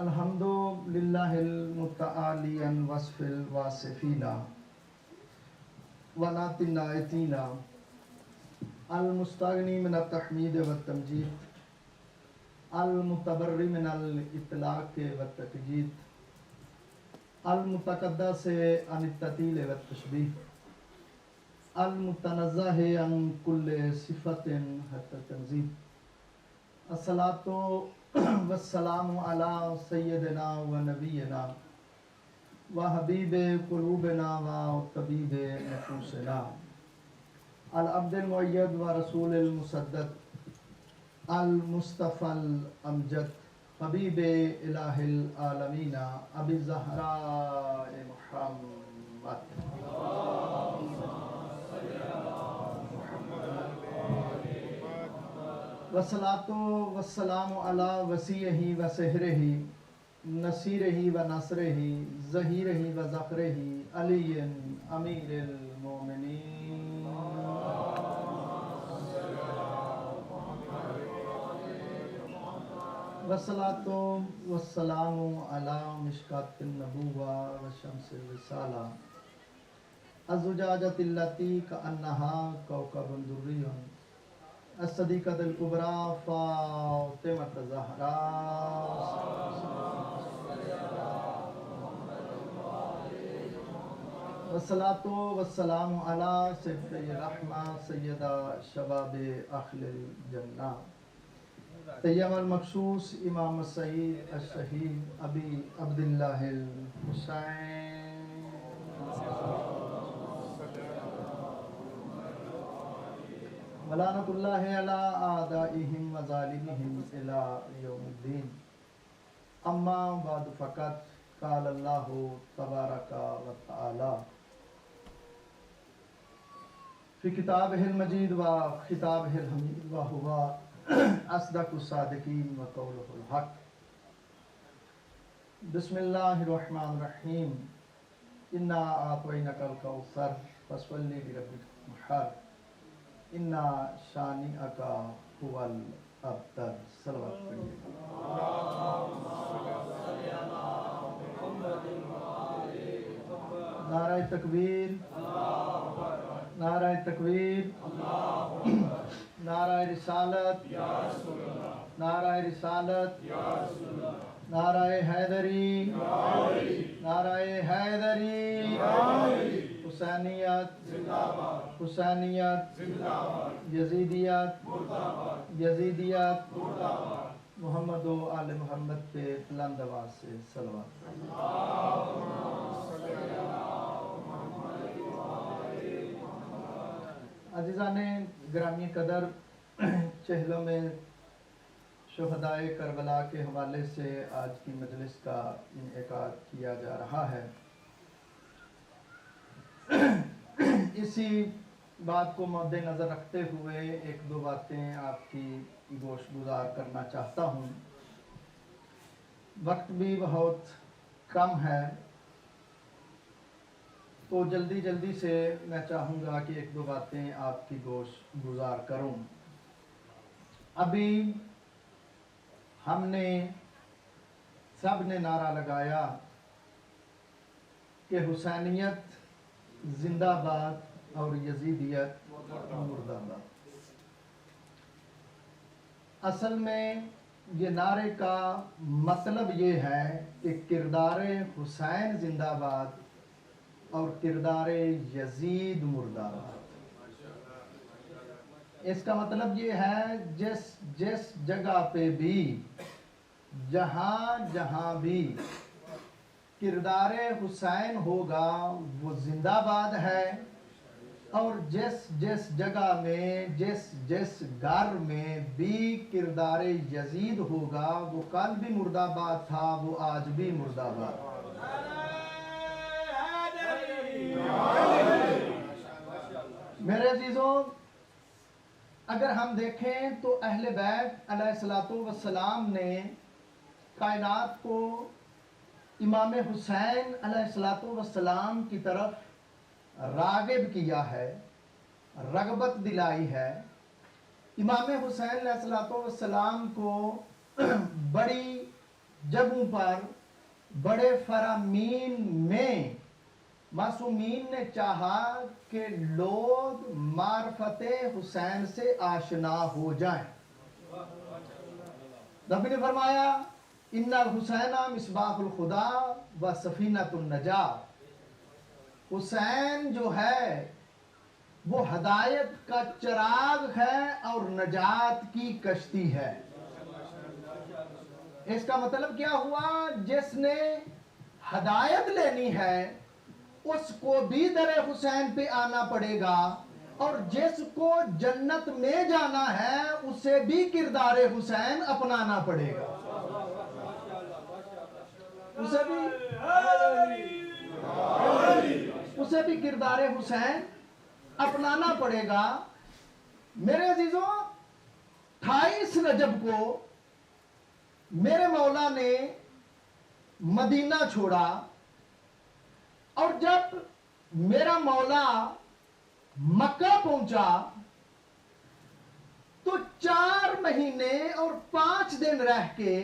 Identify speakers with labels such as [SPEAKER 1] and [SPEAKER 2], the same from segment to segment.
[SPEAKER 1] الحمد للہ المتعالی عن وصف الواصفین ونعت الناعتین المستغنی من التحمید والتمجید المتبرئ من الاطلاق والتقیید المتقدس عن التعطیل والتشبیہ المتنزہ عن کل صفت حتی التنزیہ الصلاۃ والسلام علی سیدنا و نبینا و حبیب قلوبنا و طبیب نفوسنا العبد المؤید و رسول المسدد المصطفى الامجد حبیب الہ العالمین ابی الزہراء محمد والصلاۃ والسلام علی وسیعہ و سحرہ نصیرہ و نصرہ ظہیرہ و ذخرہ علی امیر المومنین والصلاۃ والسلام علی مشکاۃ النبوہ و شمس الرسالہ الزجاجۃ التی کأنہا کوکب دری الصدیقۃ الکبریٰ فاطمۃ الزہراء والصلاۃ والسلام علی صفۃ الرحمہ سیدہ شباب اہل الجنہ طیب المخصوص امام السعید الشہید ابی عبداللہ الحسین ولعنۃ اللہ علی اعدائہم و ظالمہم الی یوم الدین اما بعد فقط قال اللہ تبارک و تعالی فی کتابہ المجید و خطابہ الحمید و ہوا اصدق الصادقین و قولہ الحق بسم اللہ الرحمن الرحیم انا اعطیناک الکوثر فصل لربک وانحر انا شانئک هو الابتر صلوات پڑھیے نعرہ تکبیر نعرہ تکبیر نعرہ رسالت نعرہ رسالت نعرہ حیدری نعرہ حیدری حسینیت حسینیت یزیدیت یزیدیت محمد و آل محمد پہ بلند آواز سے صلوات عزیزان گرامی قدر، چہلم میں شہدائے کربلا کے حوالے سے آج کی مجلس کا انعقاد کیا جا رہا ہے۔ اسی بات کو مد نظر رکھتے ہوئے ایک دو باتیں آپ کی گوش گزار کرنا چاہتا ہوں۔ وقت بھی بہت کم ہے تو جلدی سے میں چاہوں گا کہ ایک دو باتیں آپ کی گوش گزار کروں۔ ابھی ہم نے سب نے نعرہ لگایا کہ حسینیت زندہ باد اور یزیدیت مردہ باد۔ اصل میں یہ نعرے کا مطلب یہ ہے کہ کردار حسین زندہ باد اور کردار یزید مردہ باد۔ اس کا مطلب یہ ہے جس جگہ پہ بھی جہاں بھی کردار حسین ہوگا وہ زندہ باد ہے، اور جس جگہ میں جس گھر میں بھی کردار یزید ہوگا وہ کل بھی مردہ باد تھا، وہ آج بھی مردہ باد۔ میرے عزیزوں، اگر ہم دیکھیں تو اہل بیت علیہ الصلوۃ والسلام نے کائنات کو امام حسین علیہ الصلوۃ والسلام کی طرف راغب کیا ہے، رغبت دلائی ہے۔ امام حسین علیہ الصلوۃ والسلام کو بڑی جگہوں پر بڑے فرامین میں معصومین نے چاہا کہ لوگ معرفت حسین سے آشنا ہو جائیں. نبی نے فرمایا ان الحسین مصباح الخدا و سفینۃ النجات. حسین جو ہے وہ ہدایت کا چراغ ہے اور نجات کی کشتی ہے. اس کا مطلب کیا ہوا؟ جس نے ہدایت لینی ہے اس کو بھی در حسین پہ آنا پڑے گا، اور جس کو جنت میں جانا ہے اسے بھی کردار حسین اپنانا پڑے گا. اسے بھی کردار حسین اپنانا پڑے گا. میرے عزیزوں، 28 رجب کو میرے مولا نے مدینہ چھوڑا، اور جب میرا مولا مکہ پہنچا تو 4 مہینے اور 5 دن رہ کے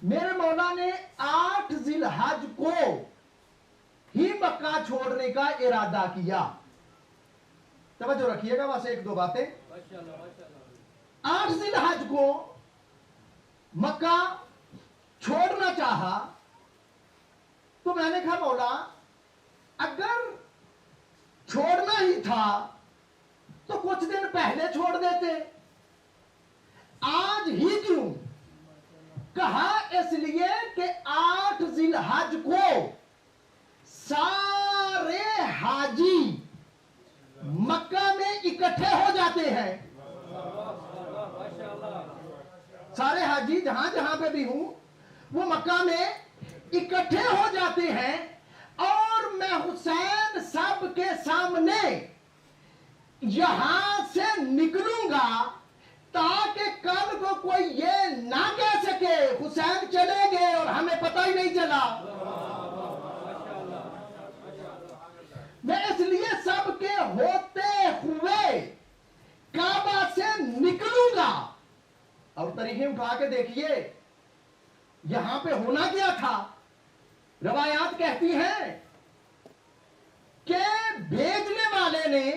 [SPEAKER 1] میرے مولا نے 8 ذی الحج کو ہی مکہ چھوڑنے کا ارادہ کیا. توجہ رکھیے گا، واسے 1-2 باتیں. 8 ذی الحج کو مکہ چھوڑنا چاہا تو میں نے کہا مولا اگر چھوڑنا ہی تھا تو کچھ دن پہلے چھوڑ دیتے، آج ہی کیوں؟ کہا اس لیے کہ 8 ذی الحج کو سارے حاجی مکہ میں اکٹھے ہو جاتے ہیں. سارے حاجی جہاں جہاں پہ بھی ہوں وہ مکہ میں اکٹھے ہو جاتے ہیں، اور میں حسین سب کے سامنے یہاں سے نکلوں گا تاکہ کل کو کوئی یہ نہ کہہ سکے حسین چلے گئے اور ہمیں پتہ ہی نہیں چلا. میں اس لیے سب کے ہوتے ہوئے کعبہ سے نکلوں گا. اور طریقے اٹھا کے دیکھیے یہاں پہ ہونا کیا تھا. روایات کہتی ہیں کہ بھیجنے والے نے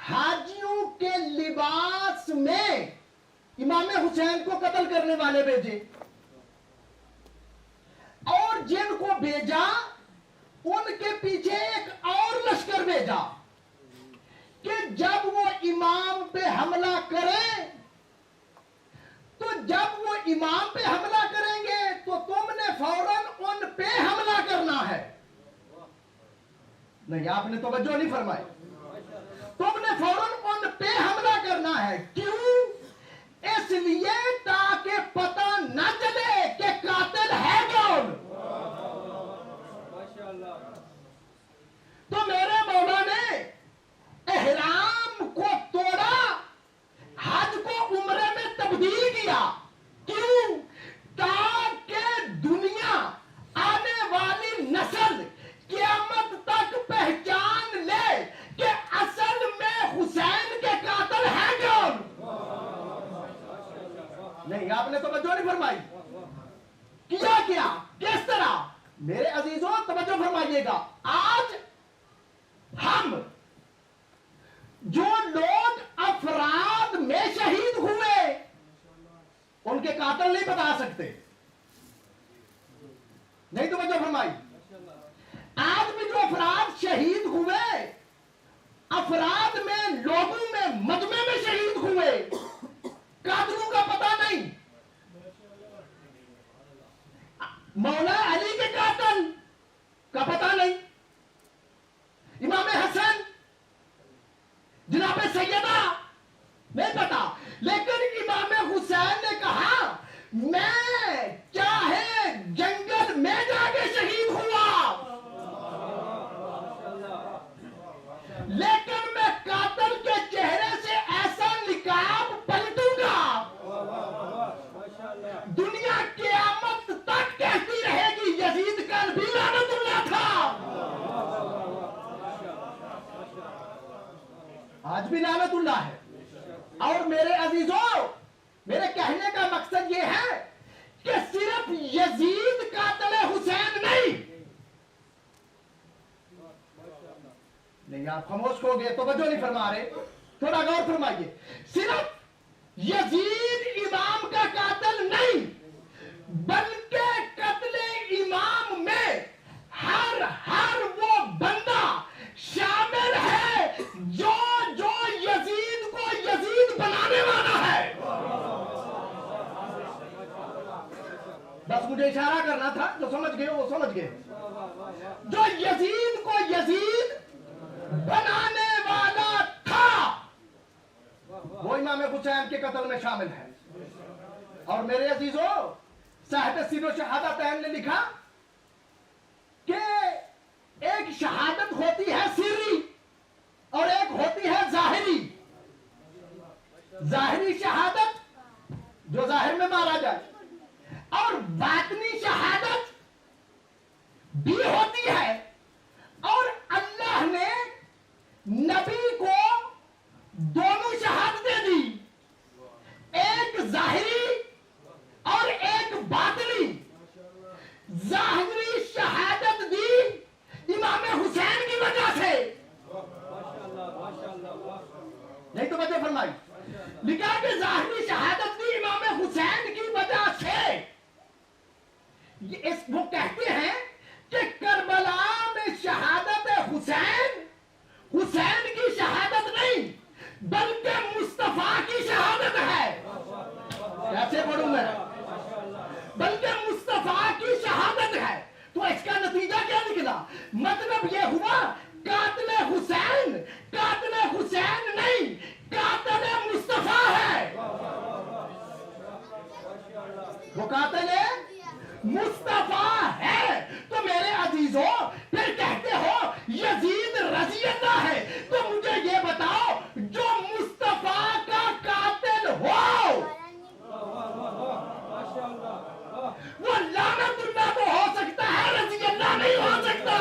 [SPEAKER 1] حاجیوں کے لباس میں امام حسین کو قتل کرنے والے بھیجے، اور جن کو بھیجا ان کے پیچھے ایک اور لشکر بھیجا کہ جب وہ امام پہ حملہ کریں تو تم نے فوراً ان پہ حملہ کرنا ہے. نہیں، آپ نے توجہ نہیں فرمائی. تم نے فوراً ان پہ حملہ کرنا ہے. کیوں؟ اس لیے تاکہ پتہ نہ چلے کہ قاتل ہے کون. تو میرے مولا نے احرام کو توڑا، حج کو عمرے میں تبدیل کیا. کیوں؟ تاکہ دنیا آنے والی نسل قیامت تک پہچان لے کہ اصل میں حسین کے قاتل ہے کون. نہیں، آپ نے توجہ نہیں فرمائی. کیا کس طرح؟ میرے عزیزوں توجہ فرمائیے گا. آج ہم جو لوگ افراد میں شہید ہوئے ان کے قاتل نہیں بتا سکتے. نہیں توجہ فرمائی. آج بھی جو افراد شہید ہوئے، افراد میں، لوگوں میں، مجمع میں شہید ہوئے، قاتلوں کا پتہ نہیں. مولا علی کے قاتل کا پتہ نہیں، امام حسن، جناب سیدہ نہیں پتا. لیکن امام حسین نے کہا میں چاہے جنگل میں جا کے شہید ہوا لیکن میں قاتل کے چہرے سے ایسا نقاب پلٹوں گا دنیا قیامت تک کہتی رہے گی یزید کا بھی لعنت اللہ تھا. آج بھی لعنت اللہ ہے. اور میرے عزیزوں، میرے کہنے کا مقصد یہ ہے کہ صرف صرف یزید قاتل حسین نہیں، آپ خاموش ہو گئے، توجہ نہیں فرما رہے، تھوڑا غور فرمائیے. صرف یزید امام کا قاتل نہیں، بلکہ قتل امام میں ہر وہ بندہ شامل ہے جو یزید کو یزید بنانے والا ہے. بس مجھے اشارہ کرنا تھا، جو سمجھ گئے وہ سمجھ گئے. جو یزید کو یزید بنانے والا تھا وہ امام حسین کے قتل میں شامل ہے. اور میرے عزیزوں، صاحب سیر و شہادتین نے لکھا کہ ایک شہادت ہوتی ہے سری اور ایک ہوتی ہے ظاہری. ظاہری شہادت جو ظاہر میں مارا جائے، اور باطنی شہادت بھی ہوتی ہے. اور اللہ نے نبی کو دونوں شہادتیں دی، ایک ظاہری اور ایک باطنی. ظاہری شہادت دی امام حسین کی وجہ سے. نہیں تو وجہ فرمائی، لکھا کہ ظاہری شہادت دی امام حسین کی وجہ سے. وہ کہتے ہیں کہ کربلا میں شہادت حسین کی شہادت نہیں بلکہ مصطفیٰ کی شہادت ہے. کیسے پڑھوں میں؟ بلکہ مصطفیٰ کی شہادت ہے. تو اس کا نتیجہ کیا نکلا؟ مطلب یہ ہوا قاتل حسین نہیں، قاتل مصطفیٰ ہے. وہ قاتل مصطفیٰ ہے. تو میرے عزیزوں، پھر کہتے ہو یزید رضی اللہ ہے، تو مجھے یہ بتاؤ جو مصطفیٰ کا قاتل ہو وہ لعنت اللہ تو ہو سکتا ہے، رضی اللہ نہیں ہو سکتا.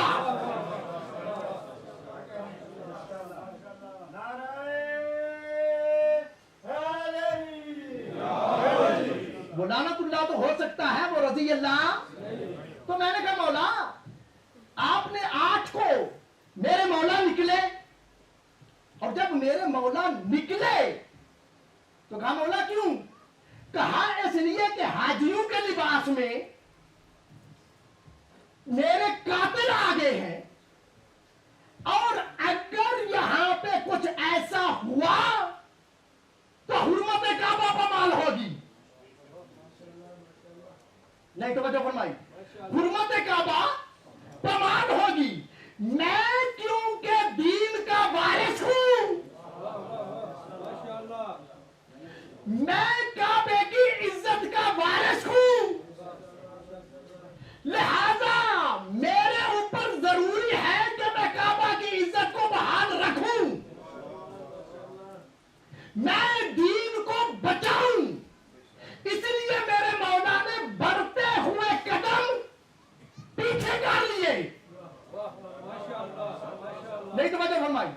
[SPEAKER 1] وہ لعنت اللہ تو ہو سکتا ہے، وہ رضی اللہ. تو میں نے کہا مولا آپ نے 8 کو میرے مولا نکلے، اور جب میرے مولا نکلے تو کہا مولا کیوں؟ کہا اس لیے کہ حاجیوں کے لباس میں میرے قاتل آگے ہیں، اور اگر یہاں پہ کچھ ایسا ہوا تو حرمت کعبہ پامال ہوگی. نہیں تو وجہ فرمائی، حرمت کعبہ پامال ہوگی. میں کیونکہ دین کا وارث ہوں، میں کعبے کی عزت کا وارث ہوں، لہذا میرے اوپر ضروری ہے کہ میں کعبہ کی عزت کو بحال رکھوں، میں دین کو بچاؤں. اس لیے میرے مولا نے بڑھتے ہوئے قدم پیچھے کر لیے. نہیں تو وجہ فرمائی،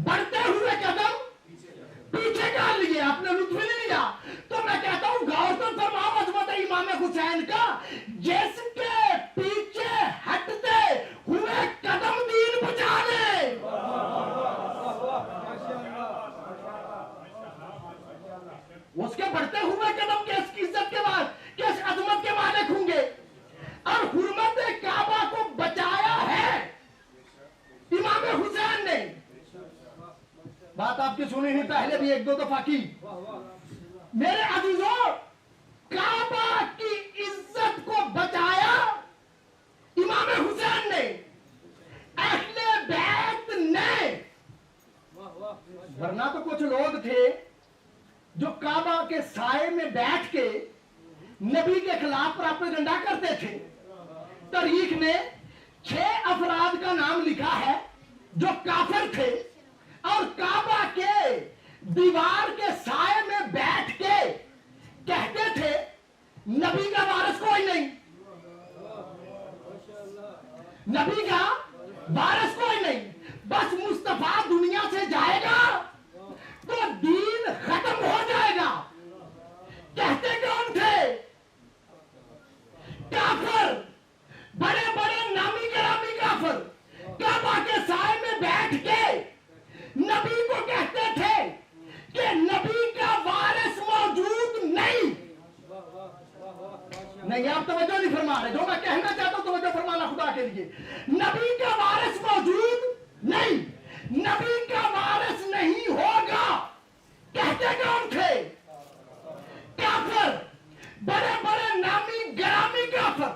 [SPEAKER 1] بڑھتے ہوئے قدم پیچھے کر لیے. آپ نے لطف نہیں لیا. تو میں کہتا ہوں غور تو فرماؤ عظمت امام حسین کا، جس کے پیچھے ہٹتے ہوئے قدم دین بچا لے. اس کے بڑھتے ہوئے قدم کس عزت کے بعد، کس عظمت کے مالک ہوں گے. اور حرمت کعبہ کو بچایا ہے امام حسین نے. بات آپ کی سنی نہیں، پہلے بھی 1-2 دفعہ کی. میرے عزیزوں، کعبہ کی عزت کو بچایا امام حسین نے، اہل بیت نے. ورنہ تو کچھ لوگ تھے جو کعبہ کے سائے میں بیٹھ کے نبی کے خلاف پراپیگنڈا کرتے تھے. تاریخ نے 6 افراد کا نام لکھا ہے جو کافر تھے، اور کعبہ کے دیوار کے سائے میں بیٹھ کے کہتے تھے نبی کا وارث کوئی نہیں، نبی کا وارث کوئی نہیں، بس مصطفیٰ دنیا سے جائے گا تو دین ختم ہو جائے گا. کہتے کون تھے؟ آپ توجہ نہیں فرما رہے. جو میں کہنا چاہتا ہوں توجہ فرمانا خدا کے لیے. نبی کا وارث موجود نہیں, نبی کا وارث نہیں ہوگا. کہتے کون تھے؟ کافر, بڑے بڑے نامی گرامی کافر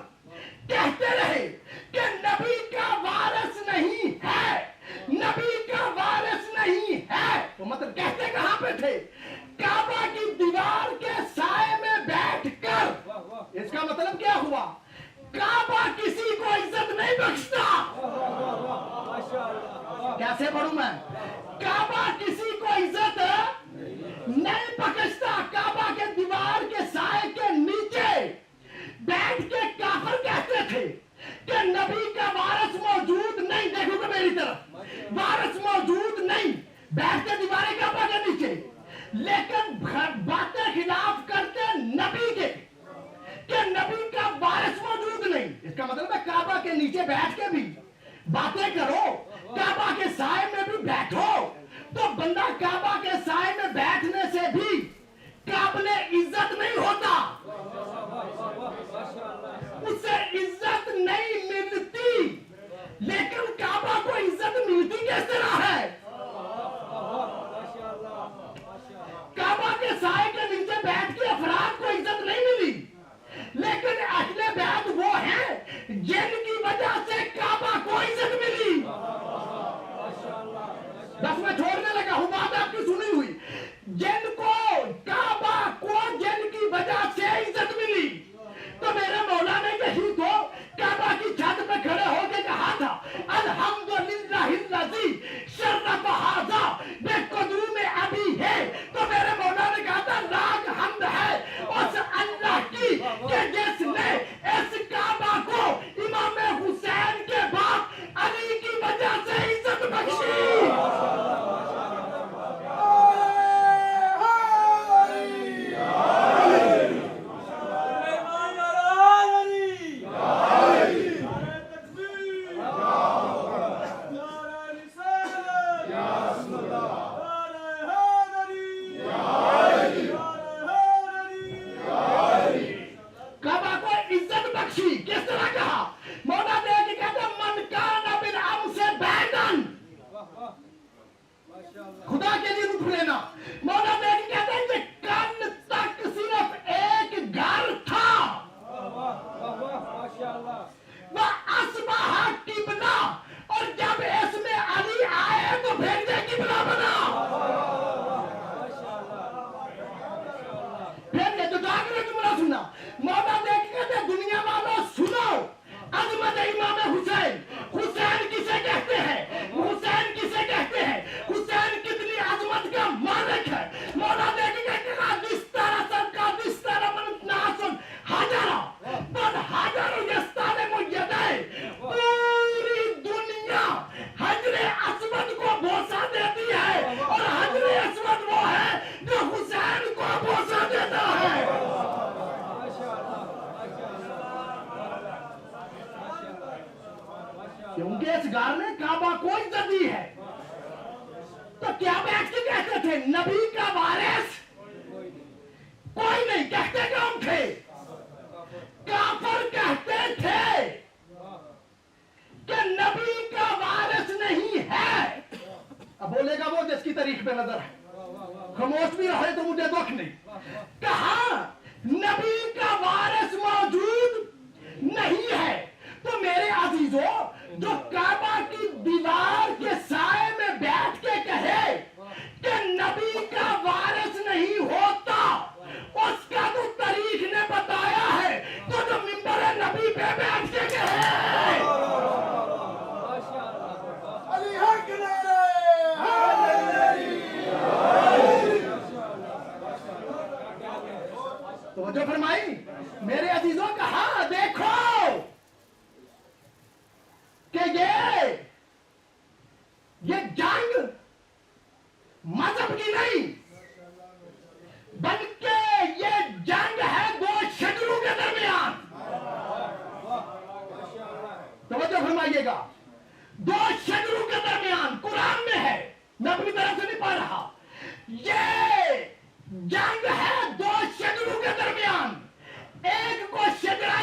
[SPEAKER 1] کہتے رہے کہ نبی کا وارث نہیں ہے, نبی کا وارث نہیں ہے. تو مطلب کہتے کہاں پہ تھے؟ کعبہ کی دیوار کے سائے میں بیٹھ کر. اس کا مطلب کیا ہوا؟ کعبہ کسی کو عزت نہیں بخشتا. کیسے پڑھوں میں؟ کعبہ کسی کو عزت نہیں بخشتا. کعبہ کے دیوار کے سائے کے نیچے بیٹھ کے کافر کہتے تھے کہ نبی کا وارث موجود نہیں. دیکھو کہ میری طرف, وارث موجود نہیں, بیٹھتے دیوار کعبہ کے نیچے, لیکن باتیں خلاف کرتے نبی کے کہ نبی کا وارث موجود نہیں. اس کا مطلب ہے کعبہ کے نیچے بیٹھ کے بھی باتیں کرو, کعبہ کے سائے میں بھی بیٹھو. تو بندہ کعبہ کے سائے میں بیٹھنے سے بھی قابل عزت نہیں ہوتا, اسے عزت نہیں ملتی. لیکن کعبہ کو عزت ملتی کس طرح ہے؟ کعبہ کے سائے کے نیچے بیٹھ کے افراد کو عزت نہیں ملی, لیکن اہل بیت وہ ہیں جن کی وجہ سے کعبہ کو عزت ملی. بس میں چھوڑنے لگا ہوں, بات آپ کی سنی ہوئی. جن کو کعبہ کو جن کی وجہ سے عزت ملی, تو میرے مولا نے یہی تو کعبہ کی چھت پہ کھڑے ہو کے کہا تھا الحمدللہ الذی شرف ھذا بقدوم ابی ہے. تو میرے مولا نے کہا تھا لاکھ حمد ہے اس اللہ کی کہ جس نے اس کعبہ کو امام حسین کے باپ علی کی وجہ سے عزت بخشی. کس طرح کہا؟ مولا دیکھ کے کہتے من کان بالامس بیدن. خدا کے لیے رخ لینا. مولا دیکھ کے کہتے ہیں کہ کن تک صرف ایک گھر تھا, وہ اصبح قبلہ, اور جب اس میں علی آئے تو پھر یہ قبلہ بنا. پھر یہ جو جاگرے جملہ سنا, مولا دیکھ کے کہتے ہیں دنیا والوں سنو عظمت امام حسین. حسین کسے کہتے ہیں؟ حسین کسے کہتے ہیں؟ حسین کتنی عظمت کا مالک ہے. مولا دیکھ کے کہا دستار سب کا دستار من ناسن حجرہ بل حجر یستالم یدائے. پوری دنیا حجر اسود کو بوسہ دیتی ہے, اور حجر اسود وہ ہے جو حسین کو بوسہ دیتا ہے. کیونکہ اس گھر نے کعبہ کو عزت دی ہے. تو کیا بیٹھ کے کہتے تھے نبی کا وارث کوئی نہیں. کہتے کون تھے؟ کافر کہتے تھے کہ نبی کا وارث نہیں ہے. اب بولے گا وہ جس کی تاریخ پہ نظر ہے, خاموش بھی رہے تو مجھے دکھ نہیں. کہا نبی کا وارث موجود نہیں ہے. تو میرے عزیزوں, جو کعبہ کی دیوار کے سائے میں بیٹھ کے کہے کہ نبی کا وارث نہیں ہوتا, اس کا تو تاریخ نے بتایا ہے. تو جو منبر نبی پہ بیٹھ کے کہے علی حق توجہ فرمائی میرے عزیزوں. کہا دیکھو کہ یہ جنگ مذہب کی نہیں, بلکہ یہ جنگ ہے دو شکلوں کے درمیان. توجہ فرمائیے گا, دو شکلوں کے درمیان قرآن میں ہے, میں اپنی طرف سے نہیں پڑھ رہا. یہ جنگ ہے دو شکلوں کے درمیان. ایک کو شجرہ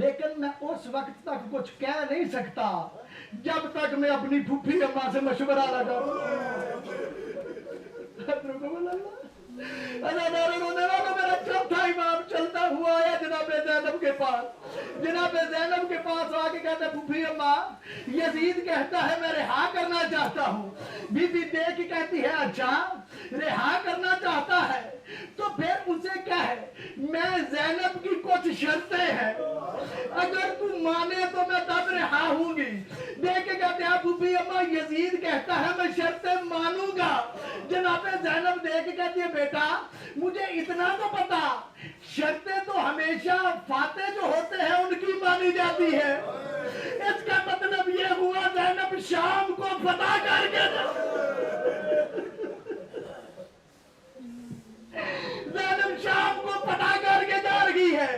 [SPEAKER 1] لیکن میں اس وقت تک کچھ کہہ نہیں سکتا جب تک میں اپنی پھوپھی اماں سے مشورہ نہ کروں۔ میرا چوتھا امام چلتا ہوا آیا جناب زینب کے پاس۔ جناب زینب کے پاس آ کے کہتا ہے پھوپھی اماں یزید کہتا ہے میں رہا کرنا چاہتا ہوں۔ بی بی دیکھ کے کہتی ہے اچھا رہا کرنا چاہتا ہے تو پھر اسے کیا ہے میں زینب کی کچھ شرطیں ہیں، اگر تو مانے تو میں تب رہا ہوں گی۔ دیکھ کے کہتے ہیں پھوپھی اماں یزید کہتا ہے میں شرطیں مانوں گا۔ جناب زینب دیکھ کے کہتی ہے بیٹا مجھے اتنا تو پتا شرطیں تو ہمیشہ فاتح جو ہوتے ہیں ان کی مانی جاتی ہے۔ اس کا مطلب یہ ہوا زینب شام کو فتح کر کے زینب شام کو فتح کر کے جا رہی ہے۔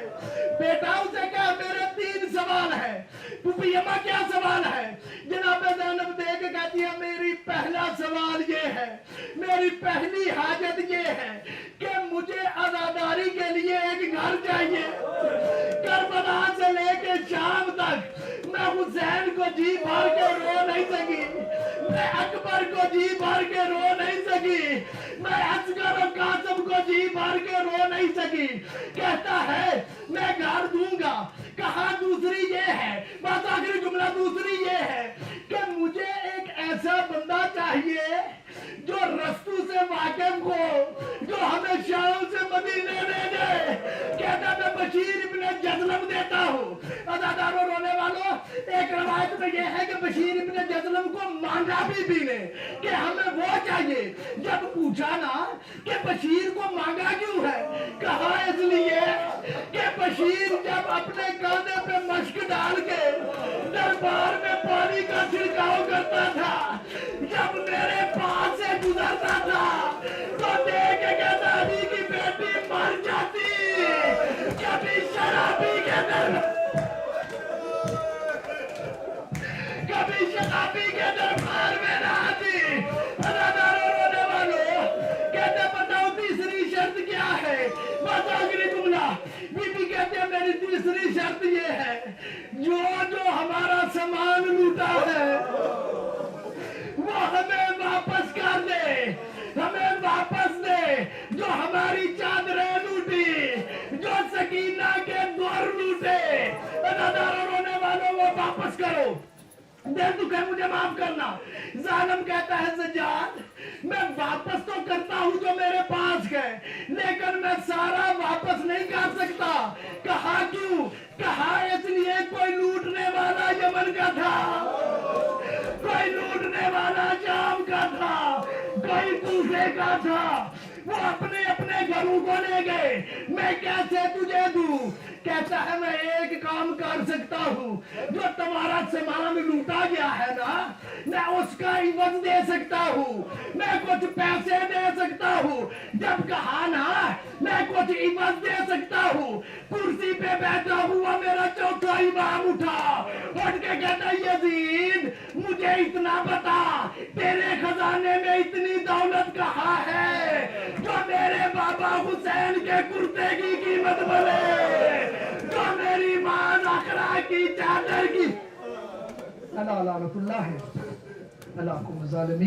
[SPEAKER 1] بیٹا اسے کہا میرے 3 سوال ہیں۔ پھوپھی اماں کیا سوال ہے؟ جناب زینب دیکھ کے کہتی ہے میری پہلا سوال یہ ہے، میری پہلی حاجت یہ ہے کہ مجھے عزاداری کے لیے ایک گھر چاہیے۔ کربلا سے لے کے شام تک میں حسین کو جی بھر کے رو نہیں سکی، میں اکبر کو جی بھر کے رو نہیں سکی، میں اصغر و قاسم کو جی بھر کے رو نہیں سکی۔ کہتا ہے میں گھر دوں گا۔ کہا دوسری یہ ہے، بس آخری جملہ دوسری یہ ہے کہ مجھے ایک ایسا بندہ چاہیے جو رستو سے واقف ہو، جو ہمیں شام سے مدینے لے جائے۔ کہتا میں بشیر ابن جزلم دیتا ہوں۔ عزاداروں رونے والوں ایک روایت میں یہ ہے کہ بشیر ابن جزلم کو مانگا بھی نے کہ ہمیں وہ چاہیے۔ جب پوچھا نا کہ بشیر کو مانگا کیوں ہے؟ کہا اس لیے کہ بشیر جب اپنے کاندھے پہ مشک ڈال کے دربار میں پانی کا چھڑکاؤ کرتا تھا، جب میرے پاس سے گزرتا تھا تو دیکھ کے کہتا علی کی بیٹی مر جاتی، کبھی شرابی کے دربار میں نہ آتی۔ عزاداروں رونے والوں کہتے بتاؤ تیسری شرط کیا ہے؟ بس آخری جملہ بی بی کہتے ہیں میری تیسری شرط یہ ہے جو ہمارا سامان لوٹا ہے وہ ہمیں واپس کر دے، ہمیں واپس دے۔ جو ہماری چادریں لوٹی، جو سکینہ کے دور لوٹے، عزاداروں رونے والوں وہ واپس کرو۔ دل دکھے مجھے معاف کرنا۔ ظالم کہتا ہے سجاد میں واپس تو کرتا ہوں جو میرے پاس ہے، لیکن میں سارا واپس نہیں کر سکتا۔ کہا کیوں؟ کہا اس لیے کوئی لوٹنے والا یمن کا تھا، کوئی لوٹنے والا شام کا تھا، کوئی کوفے کا تھا، وہ اپنے اپنے گھروں کو لے گئے، میں کیسے تجھے دوں؟ کہتا ہے میں ایک کام کر سکتا ہوں، جو تمہارا سامان لوٹا گیا ہے نا میں اس کا عوض دے سکتا ہوں، میں کچھ پیسے دے سکتا ہوں۔ جب کہا نا میں کچھ عوض دے سکتا ہوں، کرسی پہ بیٹھا ہوا میرا چوتھا امام اٹھا، اٹھ کے کہتا یزید مجھے اتنا بتا تیرے خزانے میں اتنی دولت کہاں ہے جو میرے بابا حسین کے کرتے کی قیمت بنے، جو میری ماں زہرا کی چادر کی۔ اللہ لعنت اللہ ہے اللہ کو ظالمین۔